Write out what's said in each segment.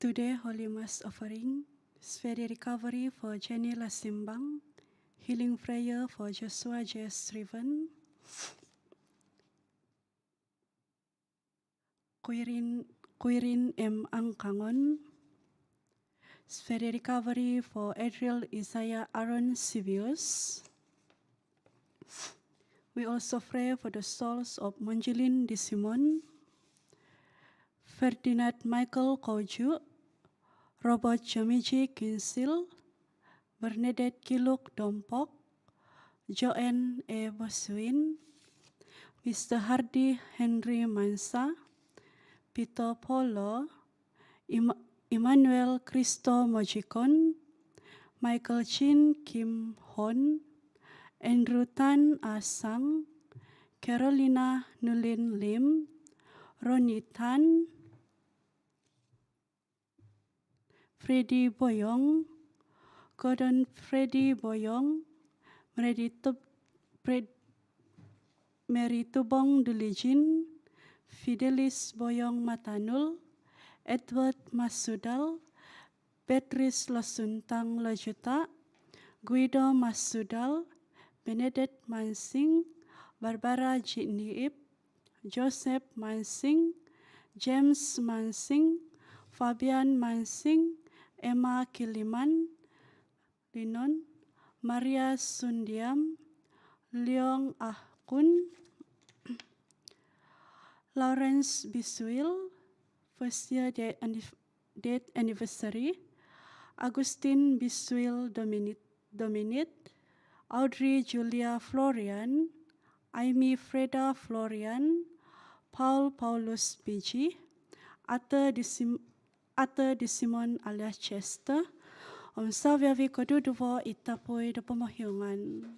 Today, Holy Mass offering, Sphere recovery for Jenny Lasimbang, healing prayer for Joshua J. Striven, Quirin M. Angkangon, Sphere recovery for Adriel Isaiah Aaron Sivius. We also pray for the souls of Monjelin Di Simon, Ferdinand Michael Koju, Robert Jamiji Kinsil, Bernadette Kiluk Dompok, Joanne E. Boswin, Mr. Hardy Henry Mansa, Peter Polo, Emmanuel Christo Mojikon, Michael Chin Kim Hon, Andrew Tan Asang, Carolina Nulin Lim, Ronnie Tan, Freddy Boyong, Gordon Freddy Boyong, Mary Tubong Dulijin, Fidelis Boyong Matanul, Edward Masudal, Beatrice Lasuntang Lajuta, Guido Masudal, Benedict Mansing, Barbara Jiniip, Joseph Mansing, James Mansing, Fabian Mansing, Emma Kiliman, Linon, Maria Sundiam, Leong Ahkun, Lawrence Biswil, first year date anniversary, Agustin Biswil Dominit, Audrey Julia Florian, Aimee Freda Florian, Paul Paulus Biji, Arthur Disimon alias Chester, Om Savyavi Koduduvo Itapoi de Pemahyungan.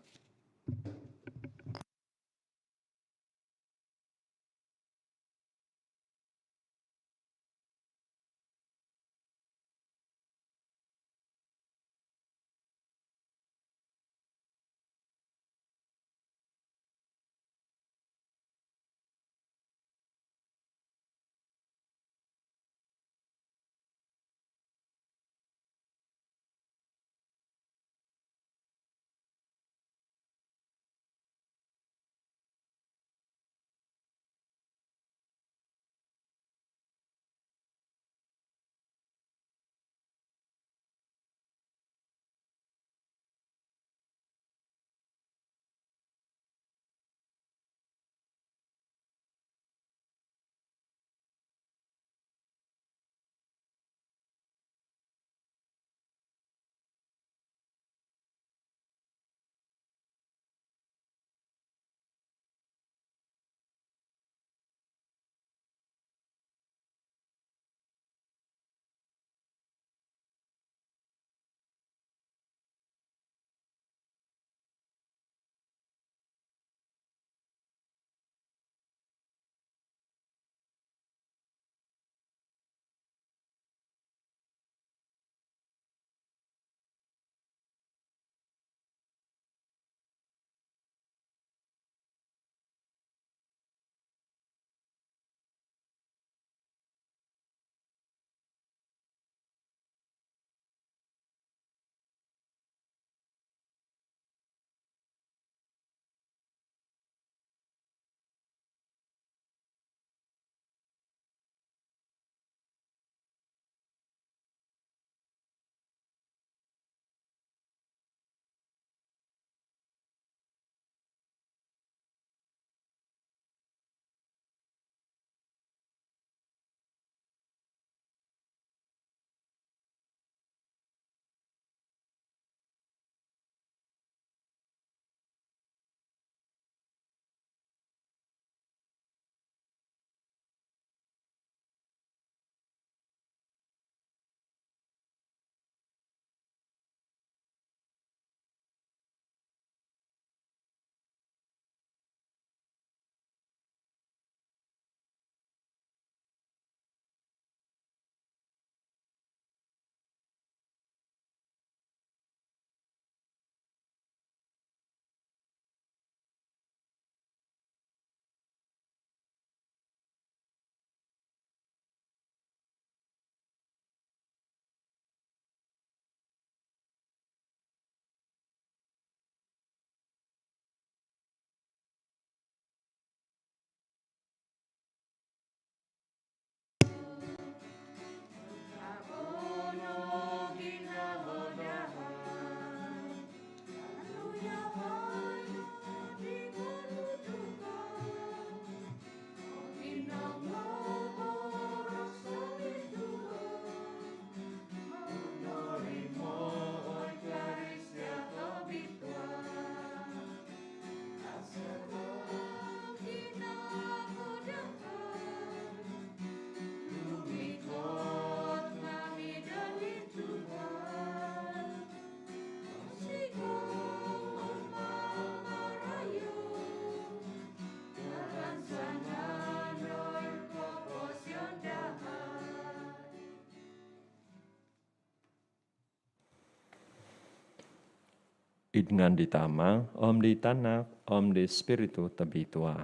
Idngan di Tama, Om di Tanak, Om di Spiritu Tabitua.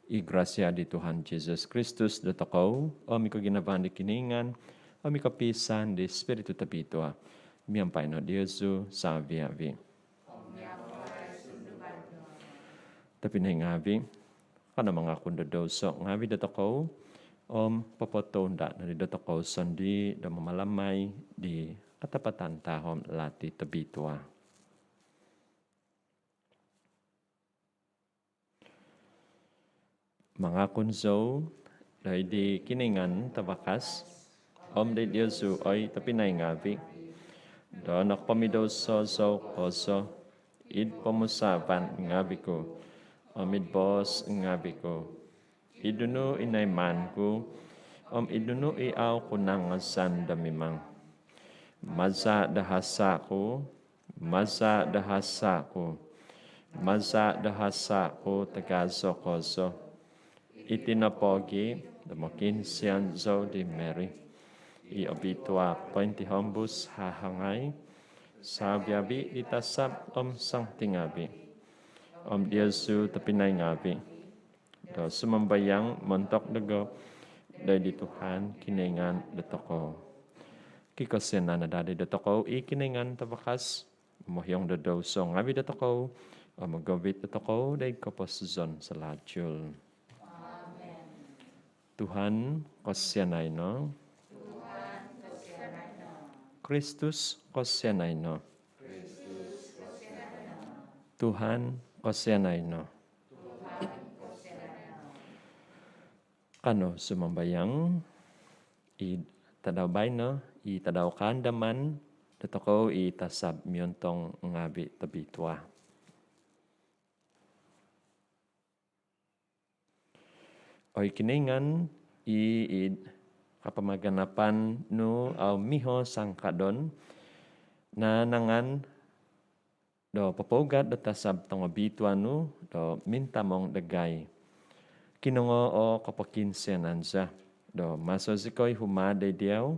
I gracia di Tuhan Yesus Kristus datakaw, Om iko ginabahan di kiningan, Om iko pisan di Spiritu Tabitua. Miyampay no Diosu sa avi-avi. Tapi na ngavi, kana mga kundadoso, ngavi datakaw, Om papotonda na di datakaw sandi da mamalamay di katapatan tahom lati Tabitua. Mga kunzo, dahil di kiningan tabakas, Om de Diosu ay tapinay ngavi, do nakpamidoso so koso, id pamusapan ngavi ko, Om id bos ngavi ko, idunu inayman ko, Om idunu iaw kunangasan damimang, maza dahasa ko, maza dahasa ko, maza dahasa ko tagaso koso, itinapogi damakin siyanzo di Mary. I obitua pointi hombus hahangay, sabiabi ditasap om sang tingabi. Om Diosu tapinay ngabi. Do sumambayang montok dago, day di Tuhan kiningan datoko. Kikosin na nadadi datoko, ikiningan tabakas, mohyong dadaw so ngabi datoko, o magawit datoko, day kaposizon sa lajul. Tuhan kosyanay no. Kristus kosyanay no. Tuhan kosyanay no. Kano sumambayang i tadawbay no, i tadaw kandaman, datako i tasab myontong ngabi tabitwa. Oy kiningan i kapamaganapan no au miho sangkadon na nangan do papogat do tasab tong bitwa no do minta mong dagay. Kinongo o kapakinsenanza do maso zikoy humade diaw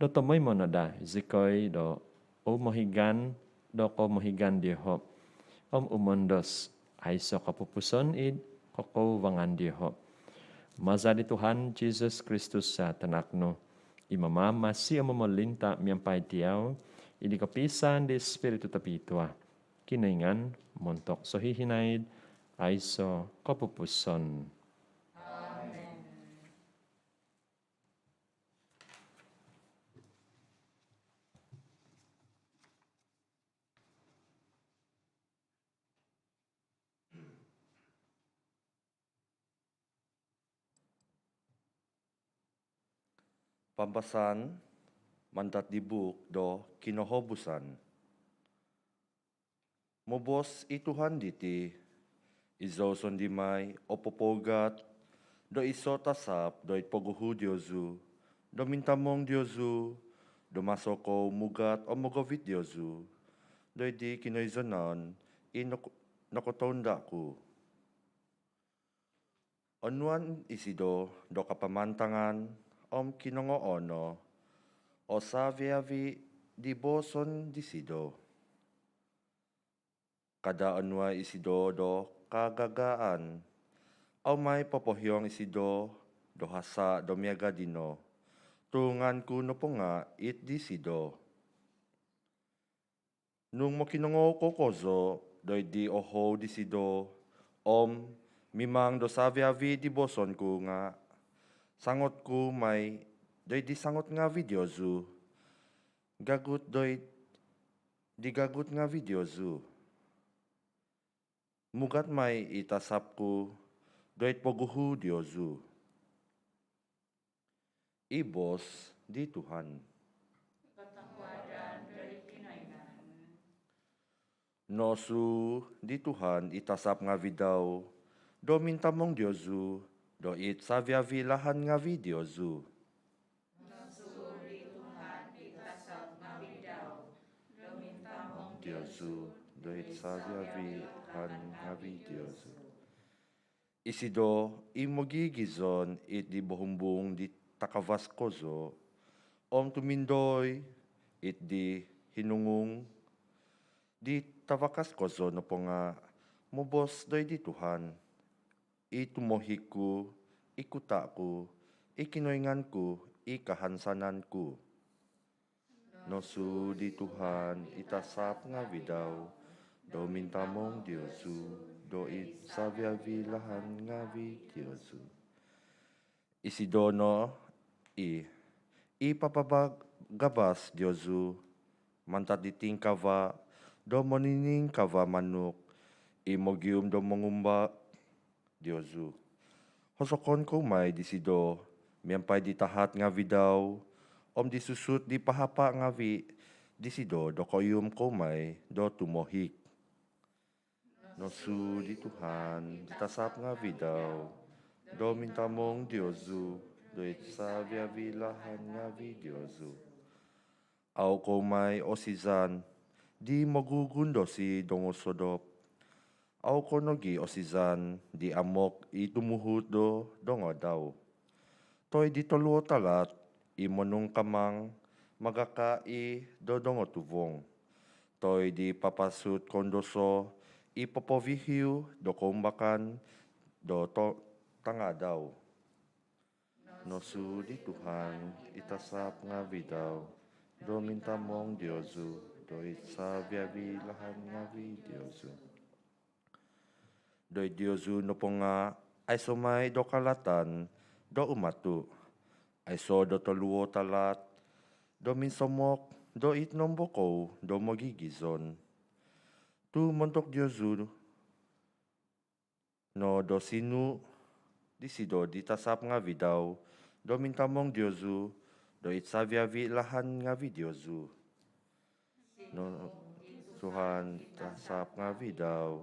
do tomoy mo da zikoy do o mohigan do ko mohigan diho om umondos ay so kapupuson id koko wangan diho. Maza di Tuhan Jesus Kristus sa tanakno, imamama siya mamalinta miyampay tiyaw, idi kapisan di Espiritu Tabitua, kiningan, montok so hihinaid, ay so kapupuson. Amen. Pambasan, mandat di buk do kinohobusan. Mobos ituhan diti, izoson di may opopogat, do iso tasap do itpoguhu Diosu, do mintamong Diosu, do masoko mugat o mogovit Diosu, do di kinoizonan, nakotonda ku. Onuan isido do kapamantangan, om kinongoono, o saviavi di boson disido. Kada anwa isido do kagagaan, o may popohyong isido do hasa do miaga dino, tungan kuno po nga it disido. Nung mo kinongo ko kozo, do di oho disido, om mimang do saviavi di boson ko nga, sangot ko may doy di sangot nga videozu. Gagut doy di gagut nga videozu. Mugat may itasap ko doy poguhu diozu. Ibos di Tuhan. Katangwadan dari kinainan. Nosu di Tuhan itasap nga vidaw, do mintamong diozu, do it saviavi lahan nga videozu. Nasuri Tuhan itasap nga bidaw, dominta mong Diozu, do it saviavi lahan nga videozu. Isido imogigizon it di bohumbung di takavaskozo, om tumindoy it di hinungung, Di tawakas kozo no po nga mubos doy di Tuhan. Itumohiku, ikutaku, ikinoinganku, ikahansananku. Nosu di Tuhan itasap nga vidaw, do mintamong Diosu, do it sabiavilahan nga vi Diosu. Isidono ipapabagabas Diosu, mantat diting kava, do monining kava manuk, imogium do mengumba Diosu. Hosokon ko may disido, miyampay ditahat nga vidaw, om disusut di pahapa nga vi, disido do koyum ko may do tumohik. Nosu di Tuhan, ditasap nga vidaw, do mintamong Diosu, do itsa viavilahan nga vi Diosu. Au ko may osizan, di magugundo si dongosodop. Au ko nogi osizan, di amok itumuhut do dongo daw. Toy di toluo talat, imonong kamang magakai do dongo tuvong. Toy di papasut kondoso, ipopovihiu do kombakan do tanga daw. Nosu di Tuhan, itasap nga vidaw, do mintamong Diosu, do itsa viavilahan nga vi Diosu. Doi Diosu no po nga, ay sumay do kalatan, do umatu. Ay so do toluo talat, do minsomok, do itnomboko, do magigizon. Tu montok Diosu, no do sinu, disido ditasap nga vidaw, do mintamong Diosu, do itsaviavi lahan nga vi Diosu. No Tuhan tasap nga vidaw,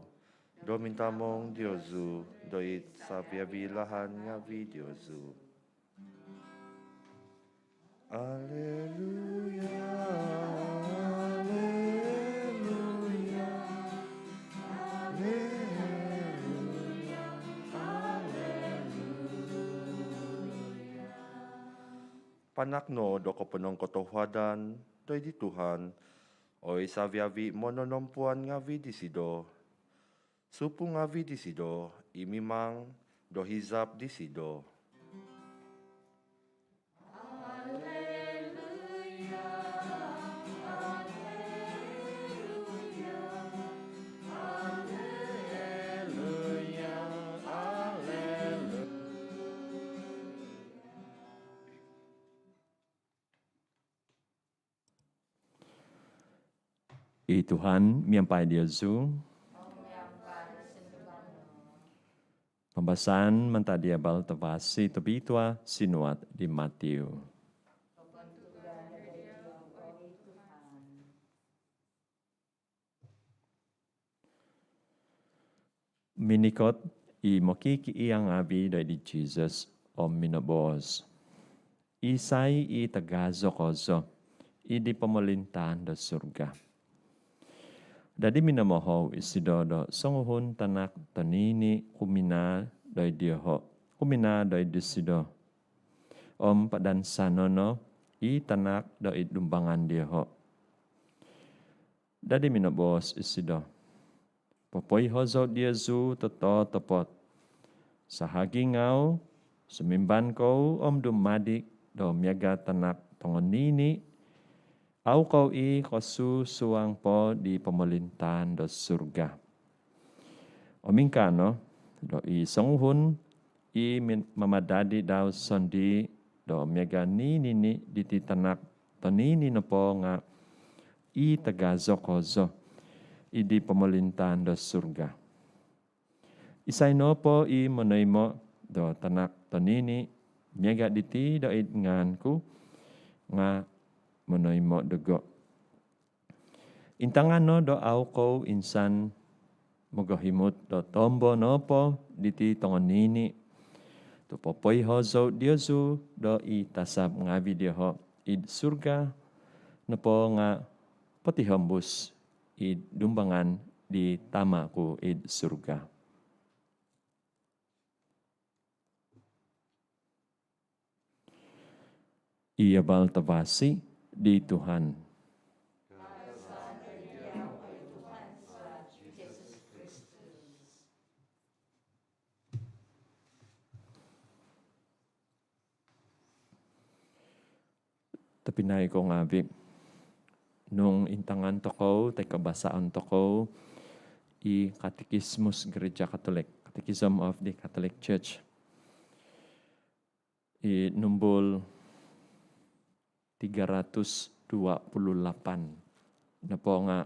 do mintamong Diosu, do itsaviavi lahan nga vi Diosu. Alleluia, alleluia, alleluia, alleluia. Panakno do ko penong kotohwadan, doy di Tuhan, oy saviavi mononompuan nga vi disido. Supu nga vi disido, imimang do hizap disido. Tuhan, miampai Diosu. Pembahasan mentadia bal tevasi tebitua sinuat di Matiu. Minikot i mokiki iang abi dari Jesus om minobos. Isai i tagazo kozo i di pemerintahan do surga. Dadi minamoho isidodo songuhun tanak tanini kumina doi dioho kumina doi disido. Om padan sanono i tanak doi dumbangan dioho. Dadi minobos isido. Popoi hozo Diezu toto topot. Sahagi ngau sumimban kau om dumadik do miaga tanak tongonini. Au kau i kosu suang po di pemerintahan do surga. Omingkano do i songhun i mamadadi daw sondi do miaga nini di titanak to nini no po nga i tagazo kozo i di pemerintahan do surga. Isay no po i monoimo do tanak to nini miaga diti do it nganku nga monoimo dego. Intangan no do au ko insan mogohimut do tombo no po diti tongon nini. Tu popoi hozo Diosu do i tasap ngavi dioho id surga no po nga poti hembus id dumbangan di tamaku id surga. Ia bal tavasi di Tuhan. Tapi naik ko ngabi. Nung intangan toko, tay kabasaan toko, i Katekismus Gereja Katolik, Catechism of the Catholic Church. I numbul 328. Na po nga,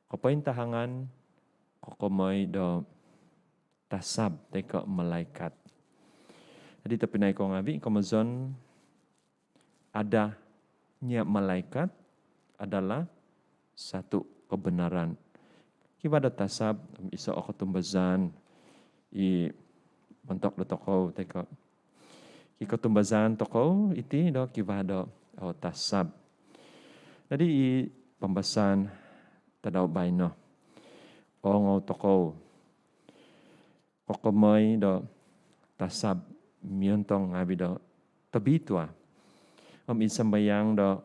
kapain tahangan, kokomoy do tasab, teka malaikat. Jadi tapinay ko ngabi, kamazon, ada nya malaikat adalah satu kebenaran. Kibada tasab, iso ako tumbazan, i mentok do toko, teka iko tumbazan toko, iti do kibada o tasab. Jadi i pambasan tadaw bayno. Ongo toko. Kokomoy do tasab miontong ngabi do tabitwa. Isambayang do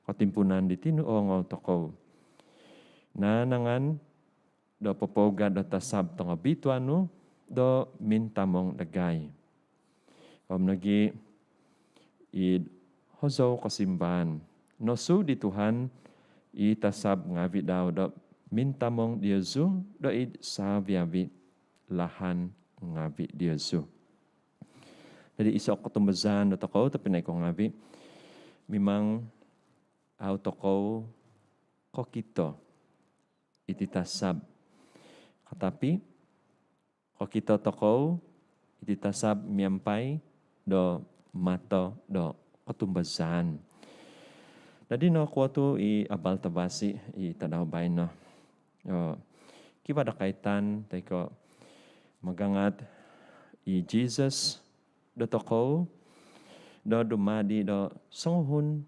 katimpunan di tinu ongo toko. Nanangan do popoga do tasab tong abitwa no do mintamong dagay. Nagi i hozo kasimbahan. Nosu di Tuhan i tasab ngabi daw do mintamong Diosu do i sabiabi lahan ngabi Diosu. Jadi iso ketumbazan do toko tapi naik ko ngabi memang au toko kokito iti tasab. Tetapi kokito toko iti tasab miampai do mato do ketumbazan. Jadi no kuatu i abal tabasi i tadaw bay no. Kiba da kaitan teko magangat i Jesus do toko do dumadi do songhun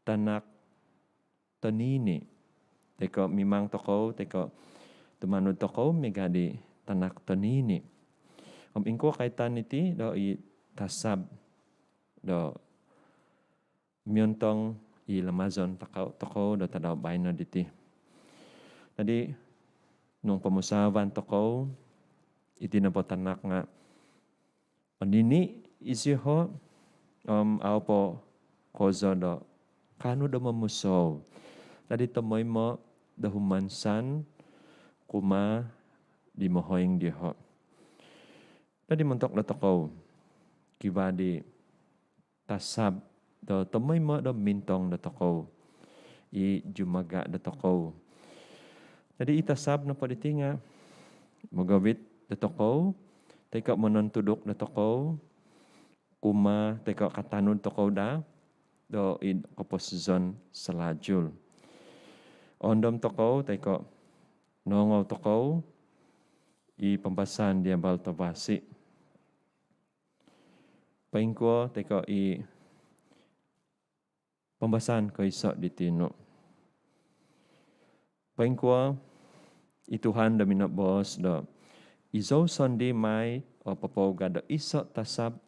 tanak tonini. Teko mimang toko teko tumanud toko megadi tanak tonini. Ingko kaitan iti do i tasab do miontong i lamazon toko do tadaw bay no diti. Jadi nung pamusawan toko iti na po tanak nga onini isiho au po kozo do kanu do mamuso. Jadi tomoy mo do humansan kuma di mohoying diho. Jadi mentok do toko kiba di tasab do tomoy mo do mintong do toko i jumaga do toko. Jadi itasab na pati nga magawit do toko teka monontudok do toko kuma teka katanod toko da do i koposizon selajul. Ondom toko teka nongaw toko i pambasan di abal tabasi. Paingko teka i pambasan ko iso di tino. Paingko i Tuhan da minabos do izo sondi may o papoga do iso tasab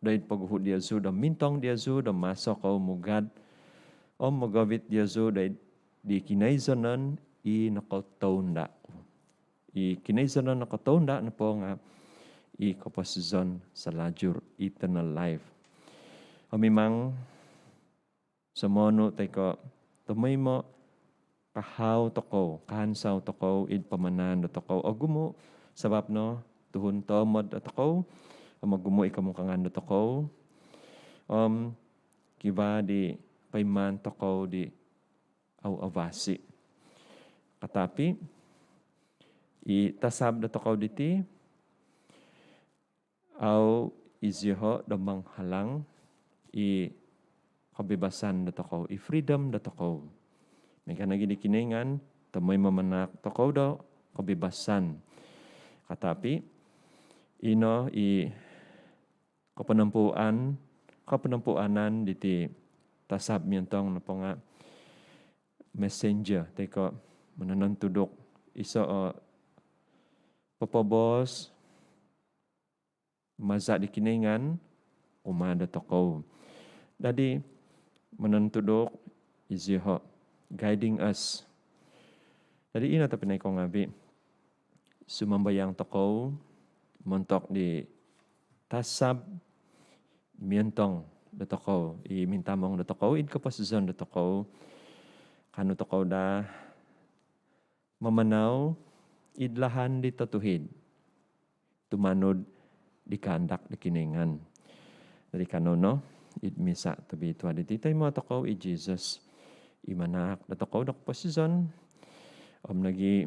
do paghuhud Diosu do mintong Diosu do masok o mugad o magawit Diosu do di kinaizonan i nakotonda. I kinaizonan nakotonda na po nga i kaposizon sa lajur eternal life. O mimang sa mono teko tumoy mo kahaw toko, kahansaw toko, id pamanan do toko. O gumo sabab no tuhun tomod do toko, o magumo ikamukangan do toko. Kiba di payman toko di au avasi. Katapi i tasab do toko diti au izyo do manghalang i kebebasan do toko, i freedom do toko. Meka nagi di kiningan, tamoy mamanak toko do kebebasan. Katapi ino i kapanampuanan diti tasab miyantong na po nga messenger teko mananantudok iso papabos maza di kiningan umada toko. Dadi manantudok izyo guiding us. Jadi ina tapi naik ko ngabi sumambayang toko montok di tasab mientong dotoko imintamong dotoko id kapasizon dotoko kanu toko da mamanaw idlahan di tatuhid tumanod di kandak di kiningan dari kanono id misa tabi tua di titay mo toko i Jesus imanak dotoko da kapasizon lagi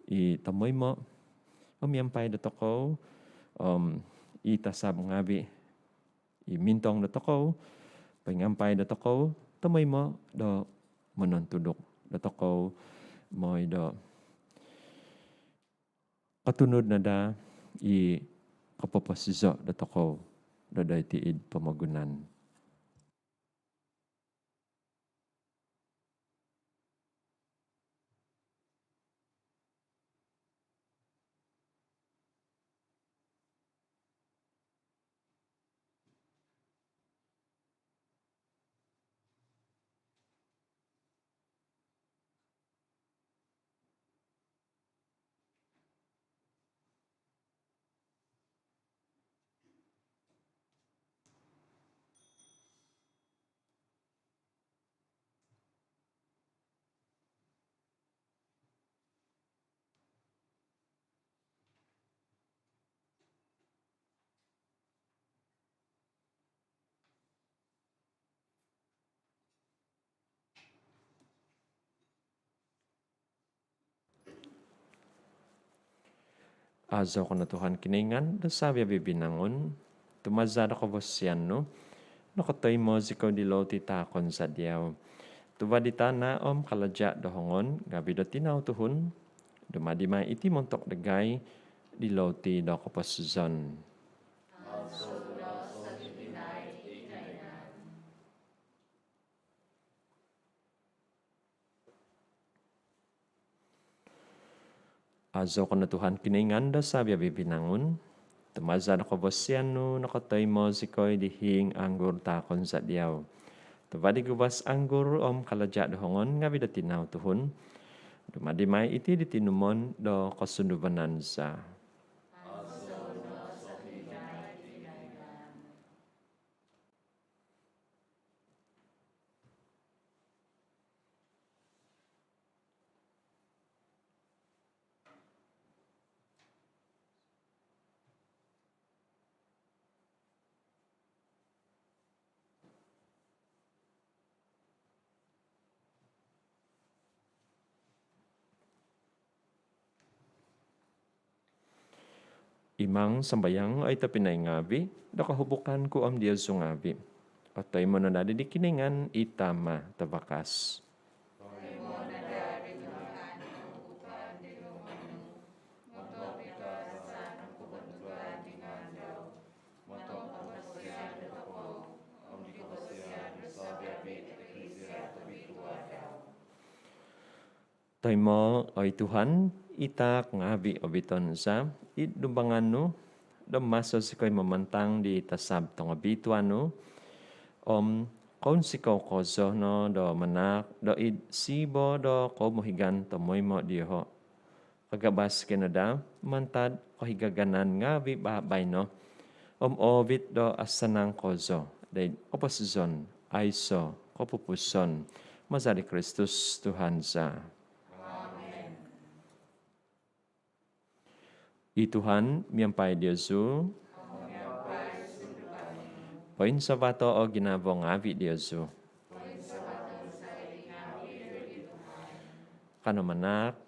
itamoy mo yampay dotoko itasab ngabi imintong dotoko pangampay dotoko tamoy mo do manontudok dotoko moy do katunod na da i kapapasizo dotoko do tiid pamagunan. Azo ko na Tuhan kiningan, da sabi bibinangon, tumazada ko bosyan no, nakatoy mo zikaw di loti takon sa diyaw. Tubadita na kaladya dohongon, gabi do tinaw tuhon, dumadima iti montok dagay, di loti do kapasuzon. Azo ko na Tuhan kiningan da sabi bibinangon, tumazada ko bosyan no, nakatoy mo zikoy dihing anggur takon sa diyaw. Tubadi gubas anggur kaladya dohongon, gabi do tinaw tuhon, dumadimay iti ditinumon do kasundubanan sa. Imang sambayang ay tapinay ngabi, nakahubukan ko Diyos yung ngabi. Patay mo na nadi di kiningan, itama tabakas. Tay mo ay Tuhan, itak ngabi obiton sa idumbangan no, damaso si ko'y mamantang di tasab tong abituan no, kaun si ko kozo no, do manak, do id sibo do ko mohigan tomoy mo diho. Kagabas kinada, mantad kahigaganan ngabi babay no, obit do asanang kozo, day opasizon, aiso, kopupuson, mazari Kristus Tuhan sa. I Tuhan, miyampay Diyosu. Poin sa bato o ginabong avi Diyosu. Kanamanak.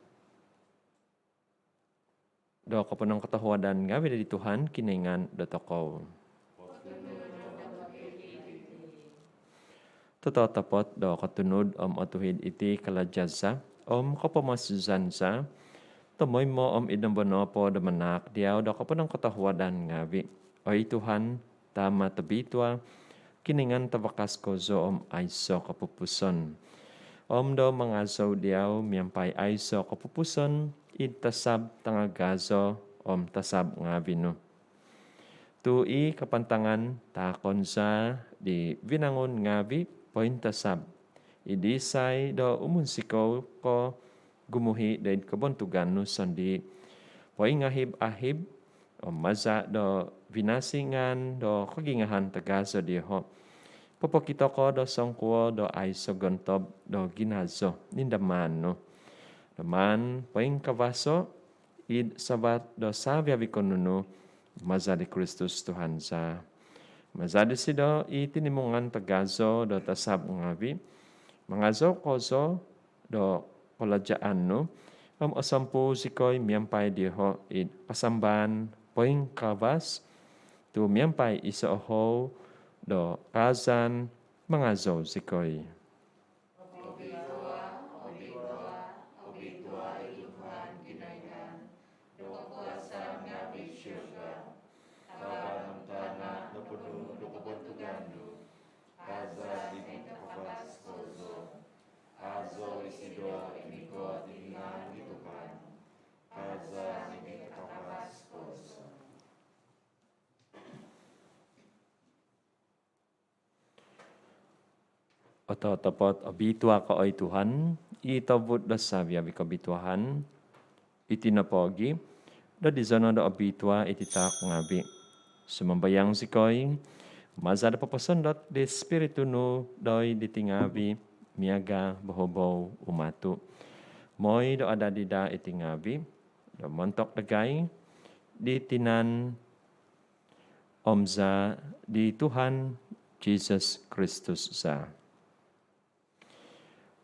Do ko po ng katahuadan ngavi di Tuhan, kiningan dotoko. Totoo tapot do katunod otuhid iti kalajasa, kapamasuzan sa, tumoy mo idambono po damanak diyaw da kapo ng katahuadan ngavi. O Tuhan, tama tabitwa, kiningan tabakas ko zo aiso kapupuson. Do mangaso diyaw, miyampay aiso kapupuson, tasab tangagazo, tasab ngavi no. Tui kapantangan, takon sa, di vinangon ngavi, poin tasab. Idisay do umunsiko ko, gumuhi dahil kabuntugan no sandi poing ahib maza do vinasingan do kagingahan tagaso diho Popo kita ko do songkuo do ay sogontob do ginazo nindaman no. Daman poing kavaso id sabat do sabya bikonunu mazadi Kristus Tuhan sa. Mazadi sido itinimungan pagazo do tasab ngabi. Mangazo kozo do kolajaan no. Osampu sikoy miyampay diho id pasamban poing kavas tu miyampay isooho do kazan mangazo sikoy. Oto topot obitua ko oy Tuhan, itobut do sabya bikabituhan, itinapogi, do di zona do obitua ititak ngabi. Sumambayang sikoy, mazada papasondot de spiritu no doy ditingabi, miaga bohobow umatu. Moy do ada dida itingabi, do montok dagay, di tinan omza di Tuhan Jesus Kristus sa.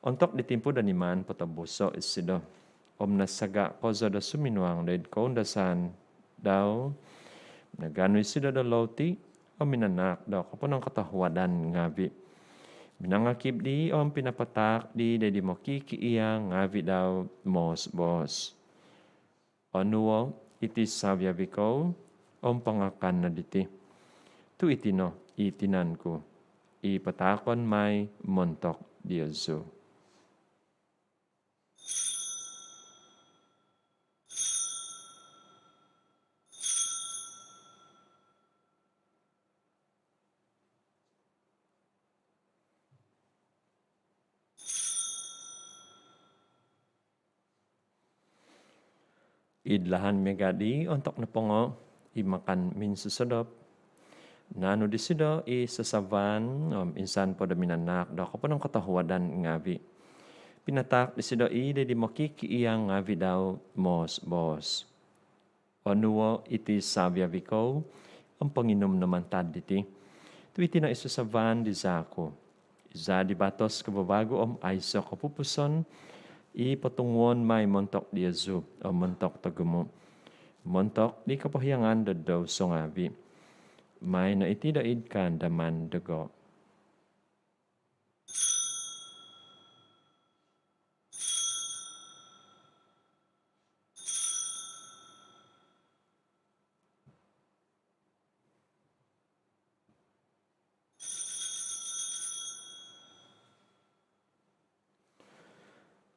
Untuk ditimpu dan iman patabuso isido. Om nasaga kozo da suminuang dahil kaundasan daw nagano isido da lauti o minanak daw kapon ang katahuadan ngabi. Minangakib di om pinapatak di dedi mo kikiiyang ngabi daw mos bos. Onuo iti sabya biko om pangakan na diti. Tu itino itinan ko. Ipatakon may montok Diyoso. Idlahan megadi untuk napongo imakan min susodop. Nano disido isasavan insan po da minanak da ko po ng katahuadan ngabi. Pinatak disido de di makikiyang ngabi daw mos bos. Onuo iti sabya biko ang panginom naman tad diti. Tuiti na isasavan di zako. Iza di batos kababago aiso kapupuson ipatungon may montok di Yesu o montok tagumo. Montok di kapahiyangan daw songabi. May na itidaid ka daman dago.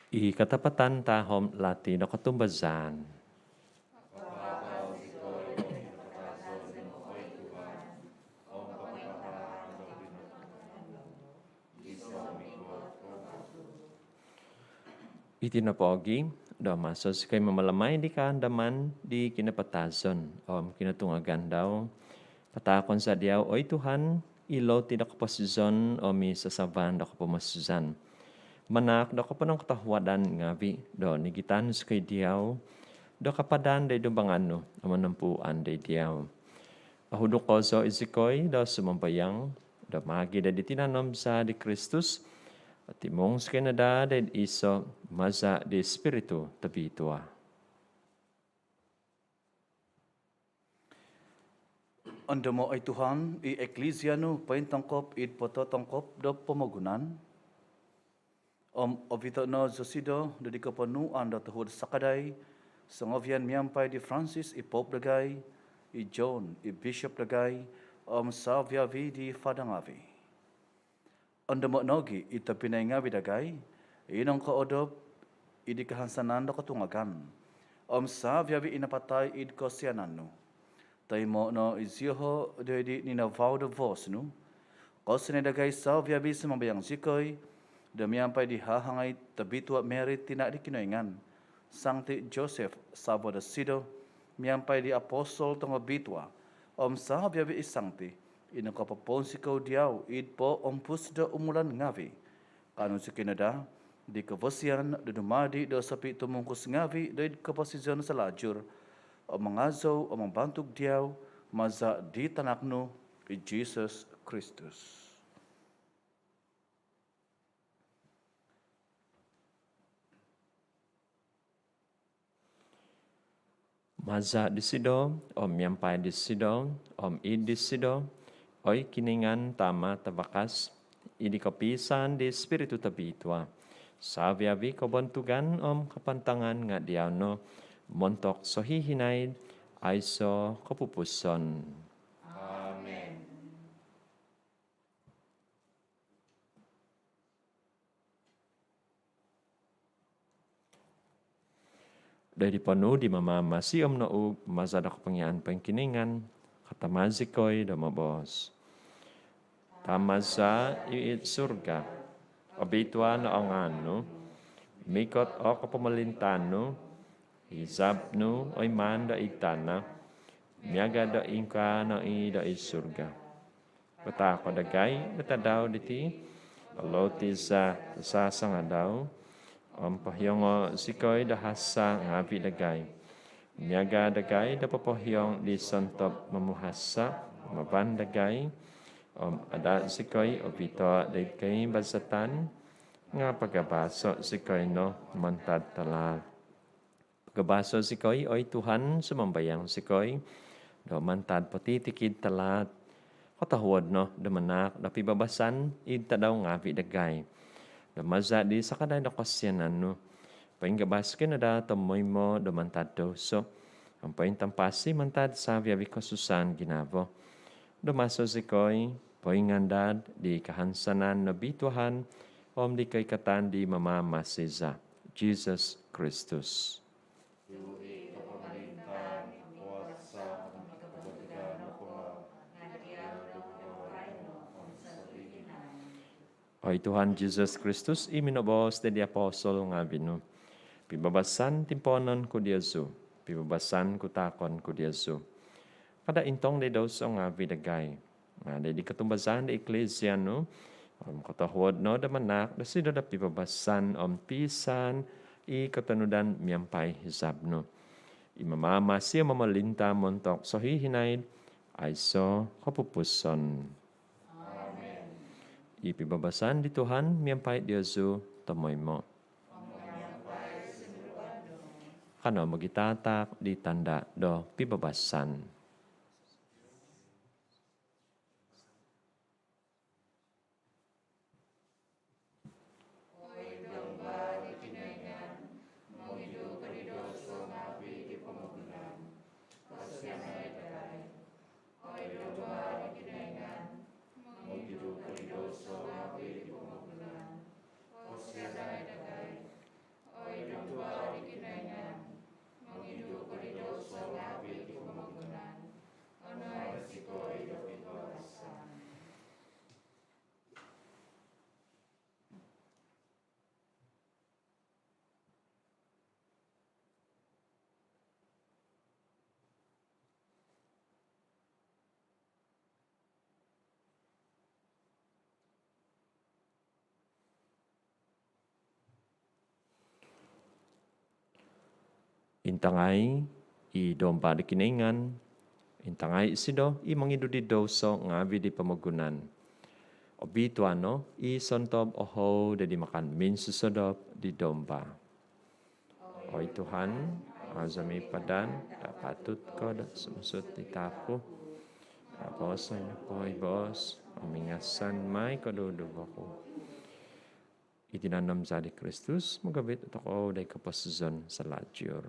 Ikatapatan tahom lati na katumbazan. Itinapogi, do masos kay mamalamay di kaandaman di kinapatason o kinatungagan daw. Patakon sa diyaw, oy Tuhan, ilo tidak kapasizon o mi sasaban da kapamasizan. Manak do kapanang katahuadan ngabi do nigitan sa kay diyaw do kapadan day do bangano amanampuan day diyaw. Ahudok ko so isikoy do sumambayang do magi da ditinanom sa di Kristus at timong sa kanada day iso maza di Espiritu tabitua. Anda mo ay Tuhan, i-eklesia no, paintangkop, ipototangkop, do pamagunan. Obito no Josido, do di kapanuan do tahud sakaday, sangovian miyampai di Francis, i-Pope dagay, i-John, i-Bishop dagay, Savyavi di Fadangavi. Anda mo nogi, itapinay ngabi dagay, inong kaodop, idi kahansanan do katungagan. Savyavi inapatay, id kosyanan no. Tay mo no izyoho dedi ninavaw do vos no. Kosne dagay Savyavi sumambayang sikoy, damiyampay di hahangay tabitwa merit tina di kinoingan. Sancti Joseph Sabodasido, miyampay di apostol tong bitwa, Savyavi isangti, ina ka papon si kau diau id po ompus da umulan ngavi. Kanu si kinada di kevasian da dumadi da sapi tumungkus ngavi da id kapasizion salajur o mengazo o membantuk diau maza di tanakno i Jesus Kristus. Maza di sido, om yampai di sido, om id di sido, oi kiningan tama tabakas, idi kapisan di spiritu tabitua. Saviavi kabontugan om kapantangan nga diano, montok sohihinay, aiso kapupuson. Dari penuh di mama masih om noug mazada kepengian pengkiningan kata mazikoy da mabos. Tamaza iit surga. Abitua na ang ano. Mikot o kapamalintano. Hizab no oy man da itana. Miyaga da ingka na i da surga. Kata ko dagay natadaw diti. Aloti sa sangadaw. Pahyong sikoy dahasa ngavi dagay. Miyaga dagay da papahyong di sontop mamuhasa maban dagay. Ada sikoy obito dait kay basatan nga pagabaso sikoy no mantad talat. Pagabaso sikoy oy Tuhan sumambayang sikoy do mantad patitikid talat. Katahuad no damanak da pibabasan id tadaw ngavi dagay. Maza di sakaday na kasyanan no. Paingabas ka na da tamoy mo domantad doso. Ang paintampasi mantad sa viavi kasusan ginavo. Domaso si koy, paingandad di kahansanan na bituhan, om di kay katan di mamamasiza. Jesus Christus. Oy Tuhan Jesus Kristus, iminobos de apostol nga binu. Pibabasan timponon ko Diyasu, pibabasan ko takon ko Diyasu. Kada intong de dos nga vidagay. Nga de di katumbasan de eklesia no, katahuod no da manak, da sido da pibabasan pisan, i katanudan miyampai hisab no. Imamama siya mamalinta montok so hihinaid, ay so kapupuson. Ipibabasan di Tuhan, miyampai Diyasu, tamoy mo. Kano magitatak di tanda do pibabasan. Intangay, i dompa di kiningan, intangay isido, i mangido di doso ngavi di pamagunan. Obito ano, i sontob oho de di makan min susodop di dompa. Oy Tuhan, azami padan, patut ko da sumusut di tapo. Apos ay napoy bos, amingasan may kadudugo ko. Itinanam sa di Kristus, magabit at ako day kapasuzon sa lajur.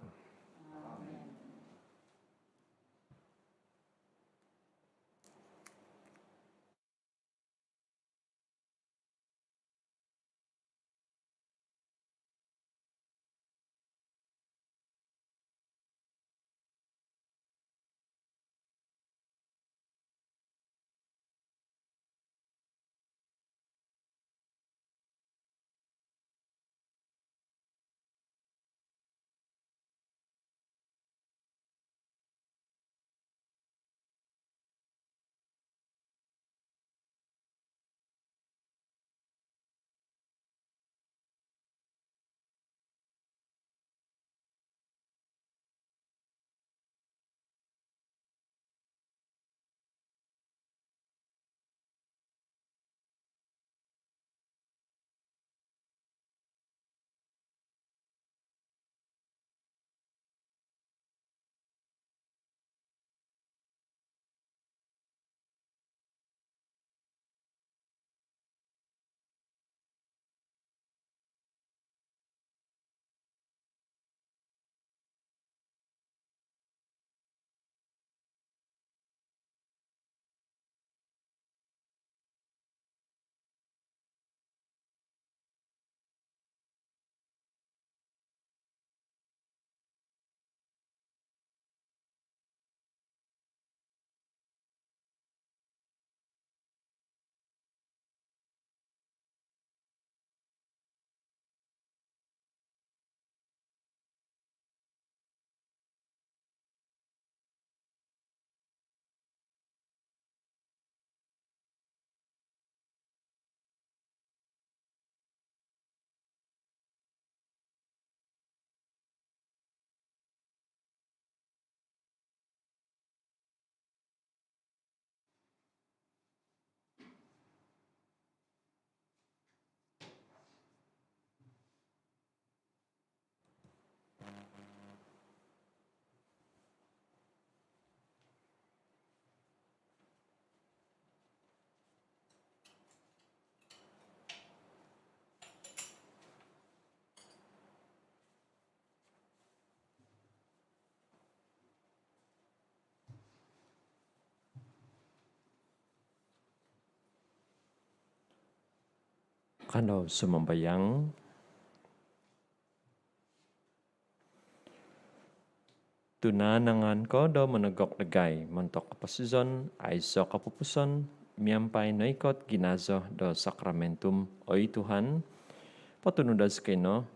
Ando sumambayang. Tunanangan ko do managok dagay, mantok kapasizon, aiso kapupuson, miyampay na ikot ginazo do sakramentum. Oy Tuhan, patunudas kino,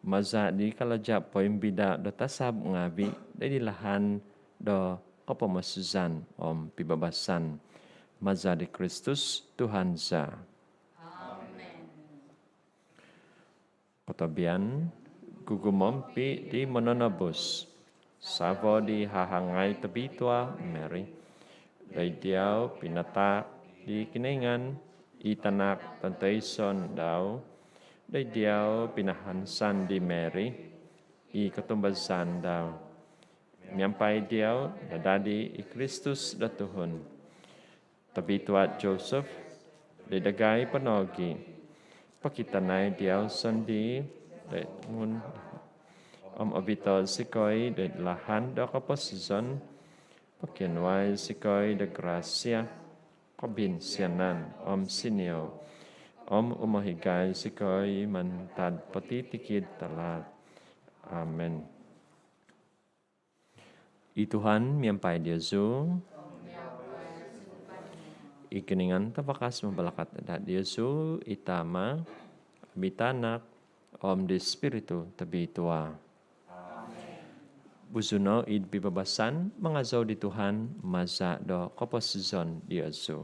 maza di kalaja poimbida do tasab ngabi, day dilahan do kapamasizan om pibabasan. Maza di Kristus Tuhan za. Amen. Kotabian, gugumompi di mananabos. Savo di hahangay tabitwa Mary. Daydiaw pinatak di kiningan itanak tantayson daw. Daydiaw pinahansan di Mary. I katumbasan daw. Miyampay diaw nadadi i Kristus datuhon. Tabitwa Joseph. Daydagay panogi. Pakitanay diaw sandi. Daytungun abitol sikoy de lahan do kaposizon, pakianway sikoy de gracia, kabinsianan, sinyo, umahigay sikoy mantad patitikid talat. Amen. Ituhan miyampay Diyosu, ikiningan tapakas mabalakat na Diyosu, itama, bitanak, di Espiritu tabitua. Buzuno id pibabasan, mga zaw di Tuhan, maza do kaposizon Diyosu.